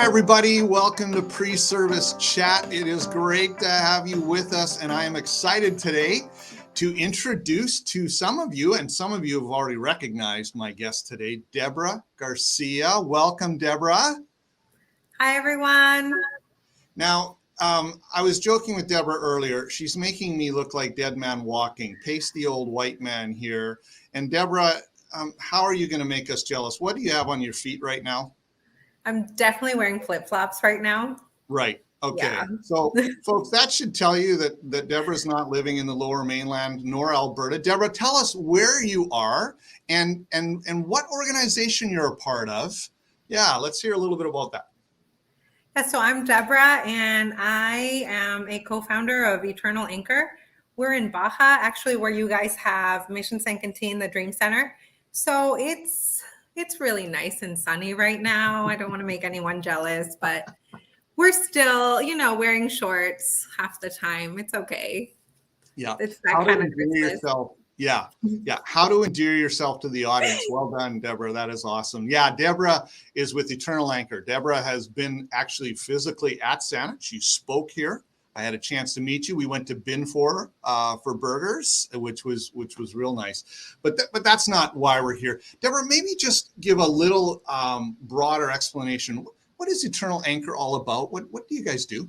everybody. Welcome to Preservice Chat. It is great to have you with us, and I am excited today to introduce to some of you, and some of you have already recognized my guest today, Deborah Garcia. Welcome, Deborah. Hi, everyone. Now, I was joking with Deborah earlier. She's making me look like Dead Man Walking, pasty old white man here. And Deborah, how are you going to make us jealous? What do you have on your feet right now? I'm definitely wearing flip-flops right now. Right. Okay. Yeah. So, folks, that should tell you that Deborah's not living in the Lower Mainland nor Alberta. Deborah, tell us where you are and what organization you're a part of. Yeah, let's hear a little bit about that. Yeah, so I'm Deborah, and I am a co-founder of Eternal Anchor. We're in Baja, actually, where you guys have Mission San Quintin, the Dream Center. So it's really nice and sunny right now. I don't want to make anyone jealous, but we're still, wearing shorts half the time. It's okay. Yeah. It's that kind of Christmas. Yourself. Yeah. How to endear yourself to the audience. Well done, Deborah. That is awesome. Yeah. Deborah is with Eternal Anchor. Deborah has been actually physically at Saanich. She spoke here. I had a chance to meet you. We went to Bin for burgers, which was real nice. But that's not why we're here. Deborah, maybe just give a little broader explanation. What is Eternal Anchor all about? What do you guys do?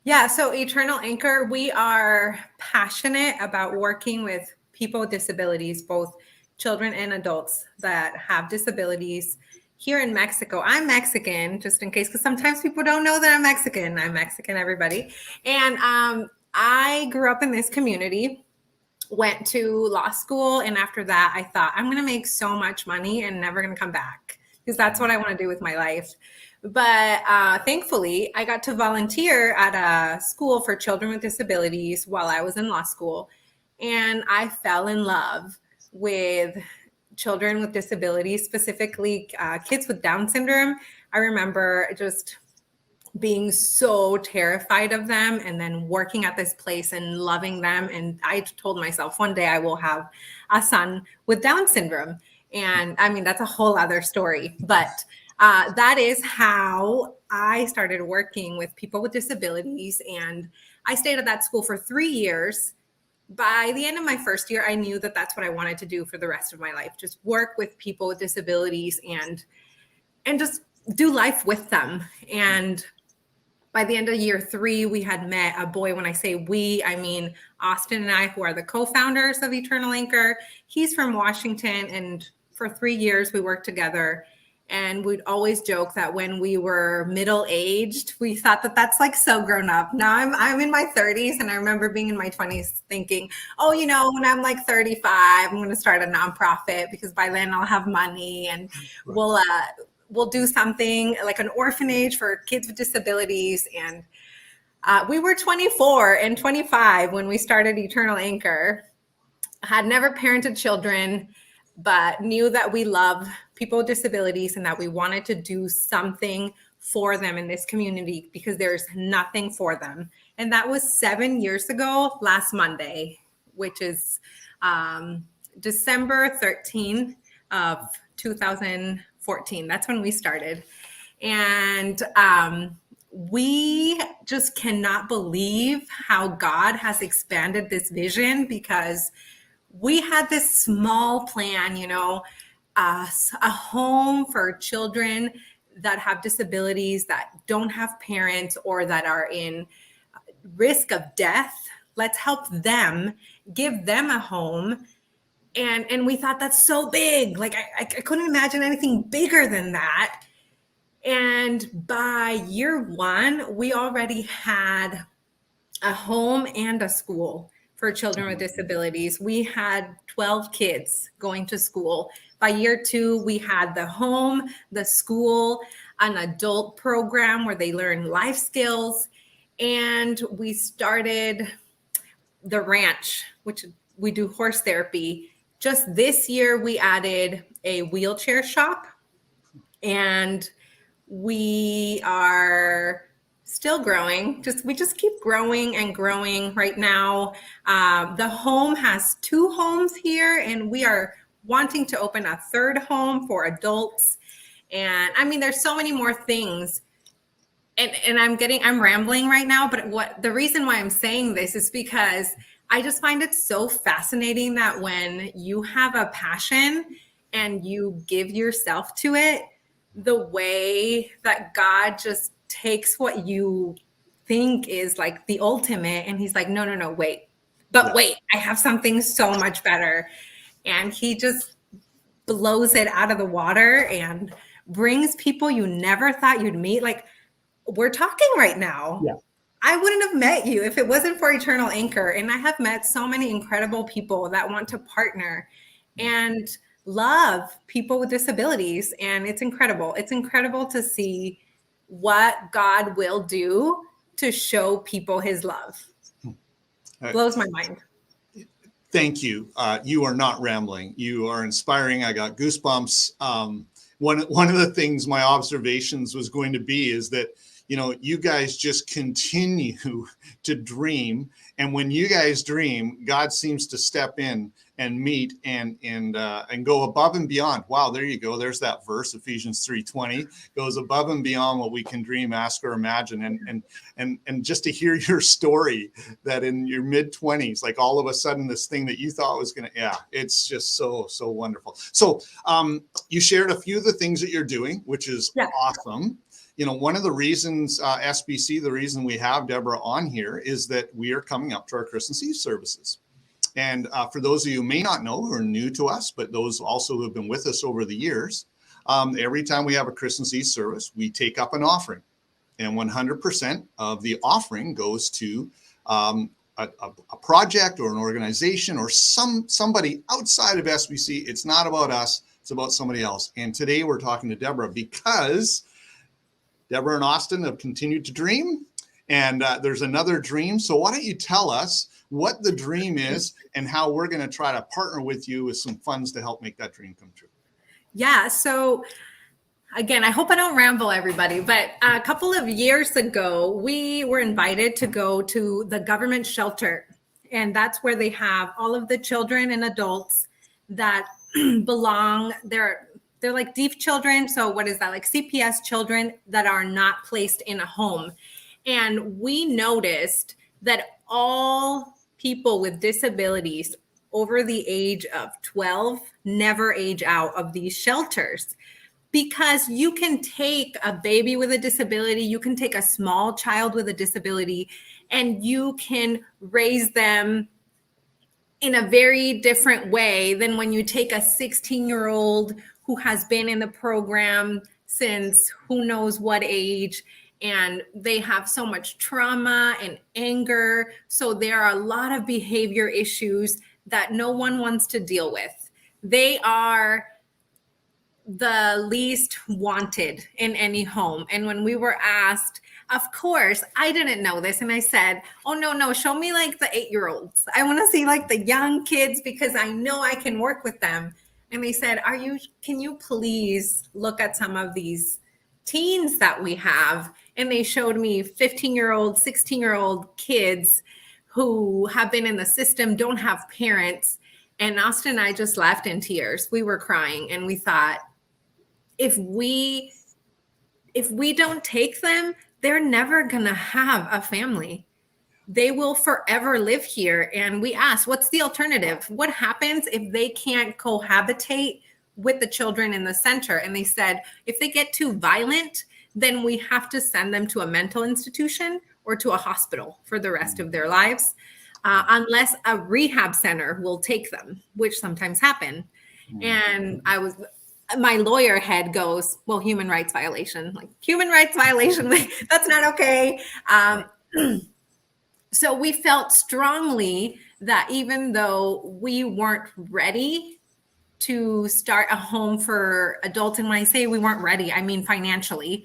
Yeah, so Eternal Anchor, we are passionate about working with people with disabilities, both children and adults that have disabilities here in Mexico. I'm Mexican, just in case, because sometimes people don't know that I'm Mexican. I'm Mexican, everybody. And I grew up in this community, went to law school, and after that, I thought, I'm going to make so much money and never going to come back, because that's what I want to do with my life. But thankfully, I got to volunteer at a school for children with disabilities while I was in law school. And I fell in love with children with disabilities, specifically kids with Down syndrome. I remember just being so terrified of them and then working at this place and loving them. And I told myself one day I will have a son with Down syndrome. And I mean, that's a whole other story. But that is how I started working with people with disabilities. And I stayed at that school for 3 years. By the end of my first year, I knew that that's what I wanted to do for the rest of my life. Just work with people with disabilities and just do life with them. And by the end of year 3, we had met a boy. When I say we, I mean Austin and I, who are the co-founders of Eternal Anchor. He's from Washington, and for 3 years we worked together. And we'd always joke that when we were middle-aged, we thought that that's like so grown up. Now I'm in my 30s, and I remember being in my 20s thinking, oh, when I'm like 35, I'm going to start a nonprofit because by then I'll have money and we'll do something like an orphanage for kids with disabilities. And we were 24 and 25 when we started Eternal Anchor. Had never parented children, but knew that we love people with disabilities and that we wanted to do something for them in this community because there's nothing for them. And that was 7 years ago, last Monday, which is December 13 of 2014. That's when we started. And we just cannot believe how God has expanded this vision, because we had this small plan, a home for children that have disabilities, that don't have parents, or that are in risk of death. Let's help them, give them a home. And we thought that's so big. Like I couldn't imagine anything bigger than that. And by year 1, we already had a home and a school for children with disabilities. We had 12 kids going to school. By year 2, we had the home, the school, an adult program where they learn life skills. And we started the ranch, which we do horse therapy. Just this year, we added a wheelchair shop, and we are still growing. We just keep growing and growing. Right now, the home has 2 homes here, and we are wanting to open a 3rd home for adults. And I mean, there's so many more things and I'm rambling right now, but the reason why I'm saying this is because I just find it so fascinating that when you have a passion and you give yourself to it, the way that God just takes what you think is like the ultimate and he's like, no, wait. But wait, I have something so much better. And he just blows it out of the water and brings people you never thought you'd meet. Like, we're talking right now. Yeah. I wouldn't have met you if it wasn't for Eternal Anchor. And I have met so many incredible people that want to partner and love people with disabilities. And it's incredible. It's incredible to see what God will do to show people his love. Blows my mind. Thank you. You are not rambling. You are inspiring. I got goosebumps. One of the things my observations was going to be is that, you know, you guys just continue to dream. And when you guys dream, God seems to step in and meet and go above and beyond. Wow, there you go. There's that verse, Ephesians 3:20, goes above and beyond what we can dream, ask, or imagine. And just to hear your story that in your mid-20s, like all of a sudden this thing that you thought was going to, yeah, it's just so wonderful. So you shared a few of the things that you're doing, which is awesome. You know, one of the reasons SBC, the reason we have Deborah on here is that we are coming up to our Christmas Eve services. And for those of you who may not know, who are new to us, but those also who have been with us over the years, every time we have a Christmas Eve service, we take up an offering. And 100% of the offering goes to a project or an organization or somebody outside of SBC. It's not about us, it's about somebody else. And today we're talking to Deborah because Deborah and Austin have continued to dream, and there's another dream. So why don't you tell us what the dream is and how we're going to try to partner with you with some funds to help make that dream come true. Yeah. So again, I hope I don't ramble everybody, but a couple of years ago, we were invited to go to the government shelter. And that's where they have all of the children and adults that belong. They're like deaf children. So what is that? Like CPS children that are not placed in a home. And we noticed that all people with disabilities over the age of 12 never age out of these shelters, because you can take a baby with a disability, you can take a small child with a disability, and you can raise them in a very different way than when you take a 16-year-old who has been in the program since who knows what age, and they have so much trauma and anger. So there are a lot of behavior issues that no one wants to deal with. They are the least wanted in any home. And when we were asked, of course, I didn't know this. And I said, oh, no, show me like the 8-year-olds. I want to see like the young kids because I know I can work with them. And they said, can you please look at some of these teens that we have? And they showed me 15-year-old, 16-year-old kids who have been in the system, don't have parents. And Austin and I just left in tears. We were crying and we thought, if we don't take them, they're never going to have a family. They will forever live here. And we asked, what's the alternative? What happens if they can't cohabitate with the children in the center? And they said, if they get too violent, then we have to send them to a mental institution or to a hospital for the rest of their lives, unless a rehab center will take them, which sometimes happen. And my lawyer head goes, well, human rights violation, like human rights violation, that's not okay. So we felt strongly that even though we weren't ready to start a home for adults, and when I say we weren't ready, I mean financially,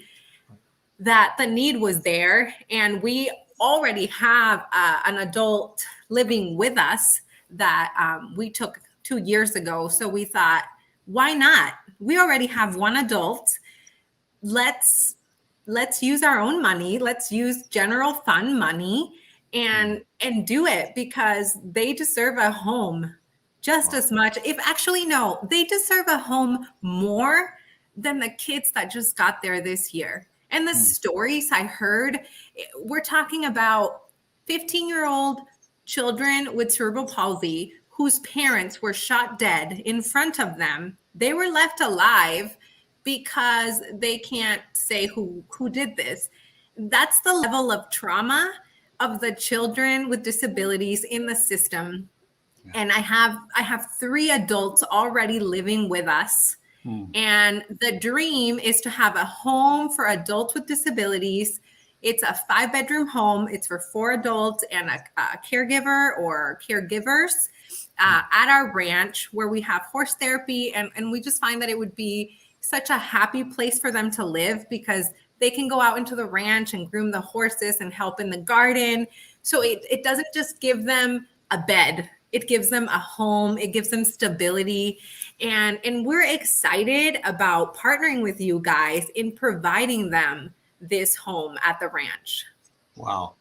that the need was there. And we already have an adult living with us that we took 2 years ago. So we thought, why not? We already have one adult. Let's use our own money. Let's use general fund money and do it, because they deserve a home just as much. They deserve a home more than the kids that just got there this year. And the stories I heard, we're talking about 15-year-old children with cerebral palsy whose parents were shot dead in front of them. They were left alive because they can't say who did this. That's the level of trauma of the children with disabilities in the system. Yeah. And I have 3 adults already living with us. And the dream is to have a home for adults with disabilities. It's a 5-bedroom home. It's for 4 adults and a caregiver or caregivers at our ranch, where we have horse therapy. And we just find that it would be such a happy place for them to live, because they can go out into the ranch and groom the horses and help in the garden. So it doesn't just give them a bed. It gives them a home. It gives them stability. And we're excited about partnering with you guys in providing them this home at the ranch. Wow.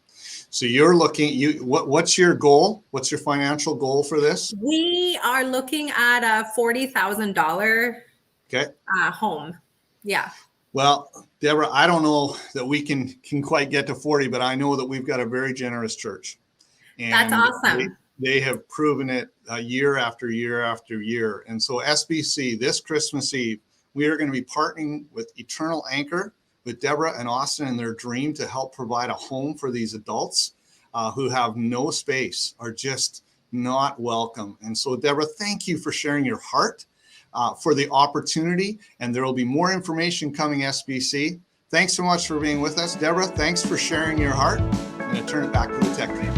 So you're looking, what's your goal? What's your financial goal for this? We are looking at a $40,000 home. Yeah. Well, Deborah, I don't know that we can quite get to 40, but I know that we've got a very generous church. And that's awesome. They have proven it year after year after year. And so SBC, this Christmas Eve, we are going to be partnering with Eternal Anchor, with Deborah and Austin in their dream to help provide a home for these adults who have no space, are just not welcome. And so, Deborah, thank you for sharing your heart, for the opportunity. And there will be more information coming, SBC. Thanks so much for being with us. Deborah, thanks for sharing your heart. I'm going to turn it back to the tech team.